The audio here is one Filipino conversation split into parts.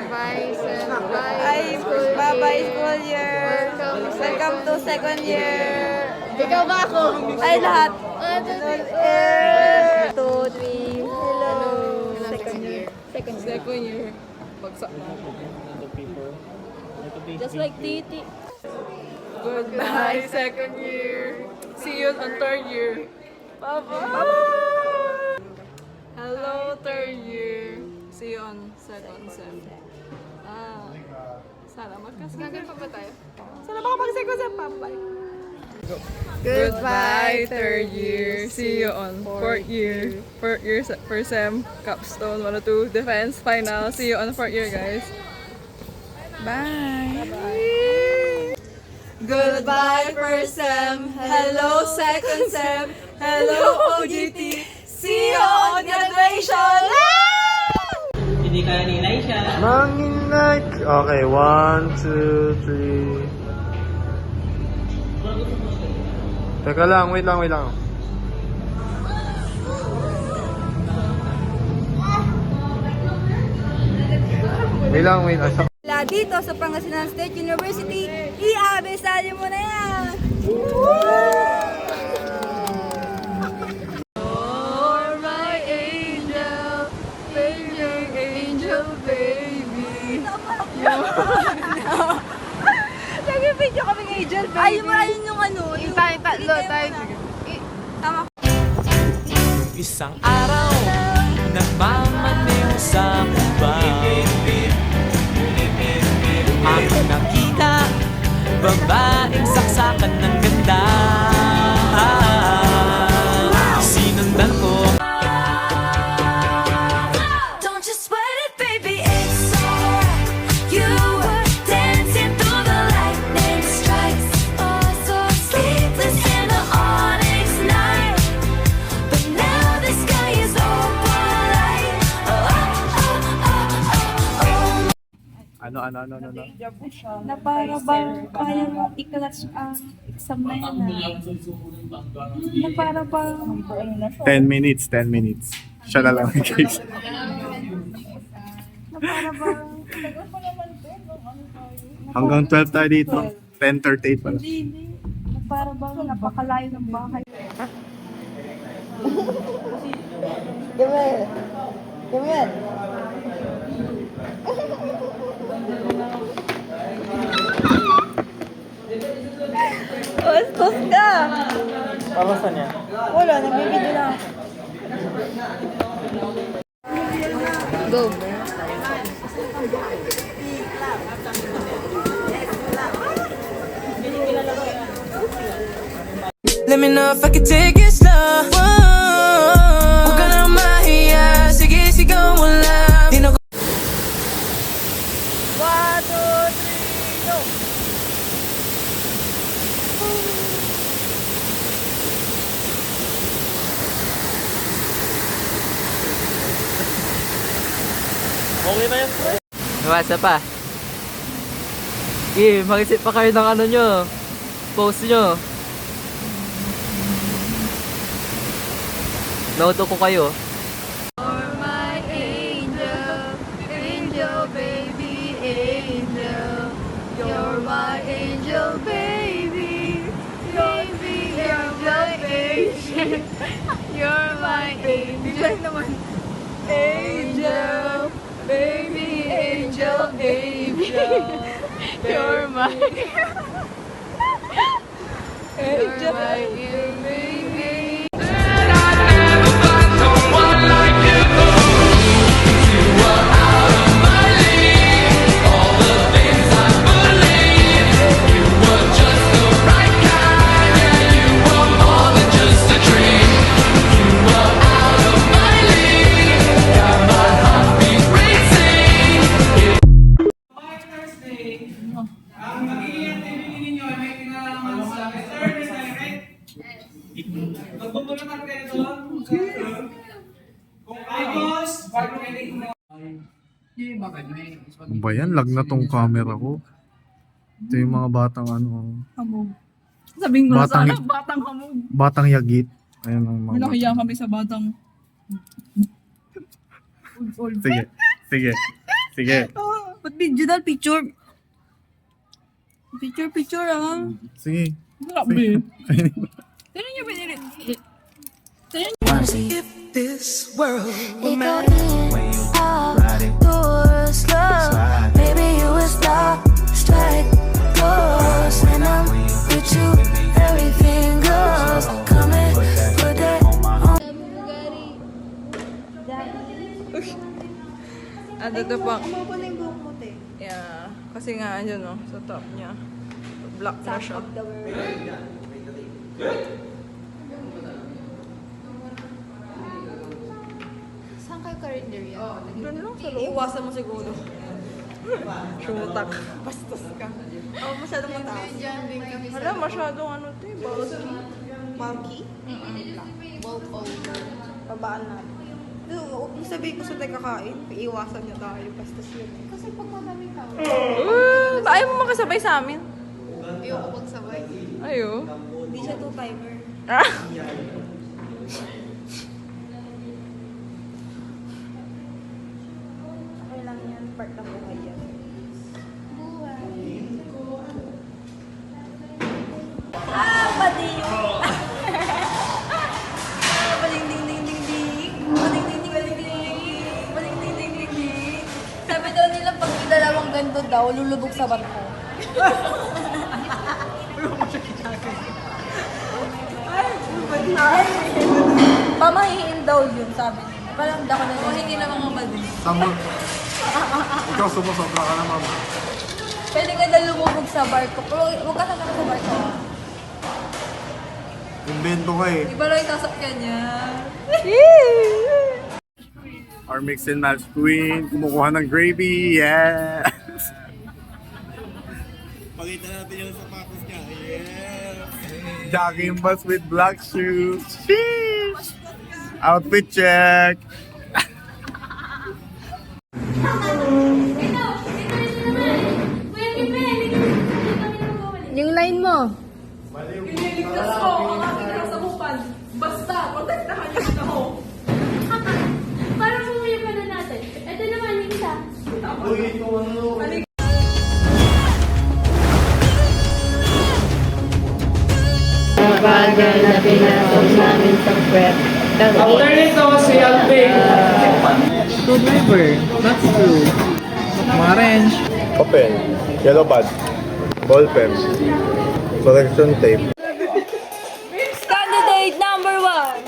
Bye-bye school year. Welcome to second year. Ikaw ba ako? Ay, lahat. 2, 3. Hello. Second year. Second year. Bagsak na. Just like Titi. Goodbye, second year. See you on third year. Bye-bye. Hello, third year. See you on second sem. Sana magkasama. Pa ba tayo? Sana makapag-second sem. Bye-bye. Goodbye, third year. See you on fourth year. Fourth year, first sem, capstone, 102, defense, final. See you on fourth year, guys. Bye. Goodbye, first sem. Hello, second sem. Hello, OGT. See you on graduation. Hindi kaya nilay siya. Manginay. Okay, 1, 2, 3. Teka lang, wait lang. Wait lang. Dito sa Pangasinan State University, i-abesali mo na yan! You're my angel, angel baby. Nag-video kaming angel, baby. Ayun yung ano. Yung tayo tatlo. Tama. Isang araw, nagmamaneho sa hubang. Aking nakita, babaeng saksakan ng ganda. Sinundan ko. Don't you sweat it, baby, it's alright. You were dancing through the lightning strikes. Oh, so sleepless in the onyx night. But now the sky is opalite. Oh, oh, oh, oh, oh, oh. Ano? Na para bang kaya mo i-clutch ang exam na yan na para bang 10 minutes. Siya na lang, guys. na para bang Hanggang 12 tayo dito. 10:38 pala. hindi na para bang napakalayo ng bahay. Come here. Bastos ka! Papasan niya. Wala, nagbibideo lang. Go. Let me know if I can take it slow. Huwag ka na mahiya. Sige, sigaw mo lang. Di na 1, 2, 3, go! Okay na yan. What's pa? Mag-isip pa kayo ng ano nyo. Post nyo. Nauto ko kayo. You're my angel, angel baby, angel. You're my angel baby, baby, angel baby. You're my angel naman. Angel, baby, angel baby. You're my angel baby. Ang magiging activity ninyo ay may kinalaman sa service direct. Magpupunta kayo doon. Kung ayos, pag-ready mo. Ano ba yan? Lag na tong camera ko. Ito yung mga batang ano. Hamog. Sabihin ko na Batang- sana, batang hamog. Batang yagit. Ayan ang mga Nahiya batang. kami sa batang... Sige. Ba't video dal? Picture. Picture ah. Sige. Grabe. Sino niyo pinili? If this world were Ikaw mine, outdoors love. Maybe you would stop, strike pose. When I'm with you, everything goes. Come and put that on. Ano to pa? Kumapa na yung buhok mo, te. Yeah. Kasi nga, andyan no, sa top niya. Black na siya. Saan kayo karinderya? Doon lang sa loob. Iwasan mo siguro. Sumutak. Bastos ka. Oh, masyadong mataas. Diyan din kami Wala, masyadong ano to eh. Bulky. Bulky? walk over. Babaan natin. Kung sabihin ko sa tayo kakain, iiwasan niya tayo. Bastos yun. Kasi pag madaming tao, Ayaw mo makasabay sa amin. ayoko magsabay. Ayaw. Hindi siya two-timer. Ah! Okay lang yan. Part ng buhay yan. Sabi daw nila pag may dalawang ganito daw, lulubog sa barko. Pamahiin daw yun, sabi nila. Parang hindi ako na Hindi na mga mali. Tama. Ikaw sumusobra ka na, mama. Pwede ka na lumubog sa barko. Pero huwag ka sasama sa barko. Invento ka eh. Iba lang yung sasakyan niya. Our mix and match queen. Kumukuha ng gravy. Yes! Pakita natin yung sapatos niya. Yes! Jogging bus with black shoes. Sheesh! Outfit check! Yung line mo. Ililigtas ko ang aking kasabukan. Basta, protektahan niyo ako. Parang umuwi pa na natin. Ito naman yung isa. Bagal na pinatong namin sa prep. After nito, si Alvin. Screwdriver, not screw. Orange. Open. Yellow pad. Ball pen. Correction tape. Candidate number 1.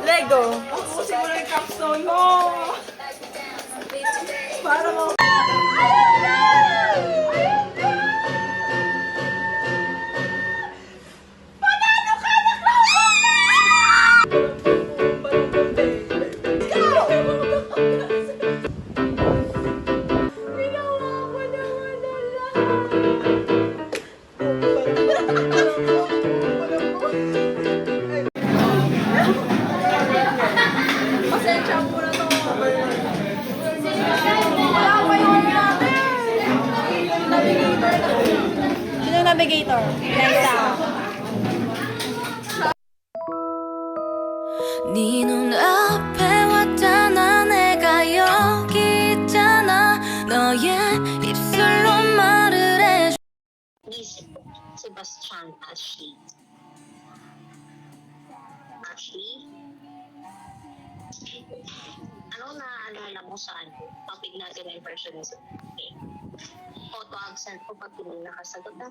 Lego. Ako siguro yung capstone mo. Para mo. Pasensya po na to. Sino yung navigator? Next out. 네 눈앞에 왔잖아 내가 여기 있잖아 너의 입술로 말을 해줘 Sebastian Ashley. Ashley? Ano naalala mo sa topic natin na impressionism? Okay. Auto accent ko pag hindi nakasagot na.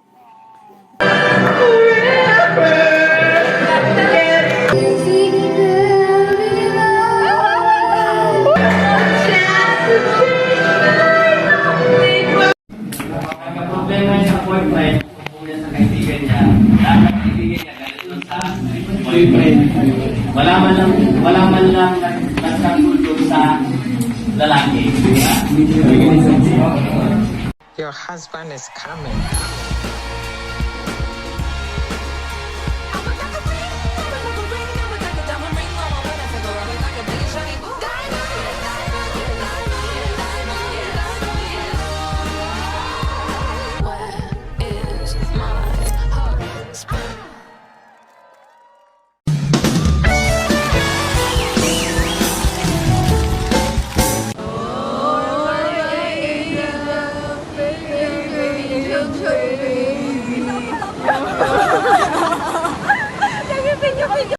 Problema yung boyfriend, pupunta sa kaibigan niya. Dapat kaibigan niya ganito sa boyfriend. Wala man lang nagkatulog sa lalaki. Your husband is coming. lang siya eh.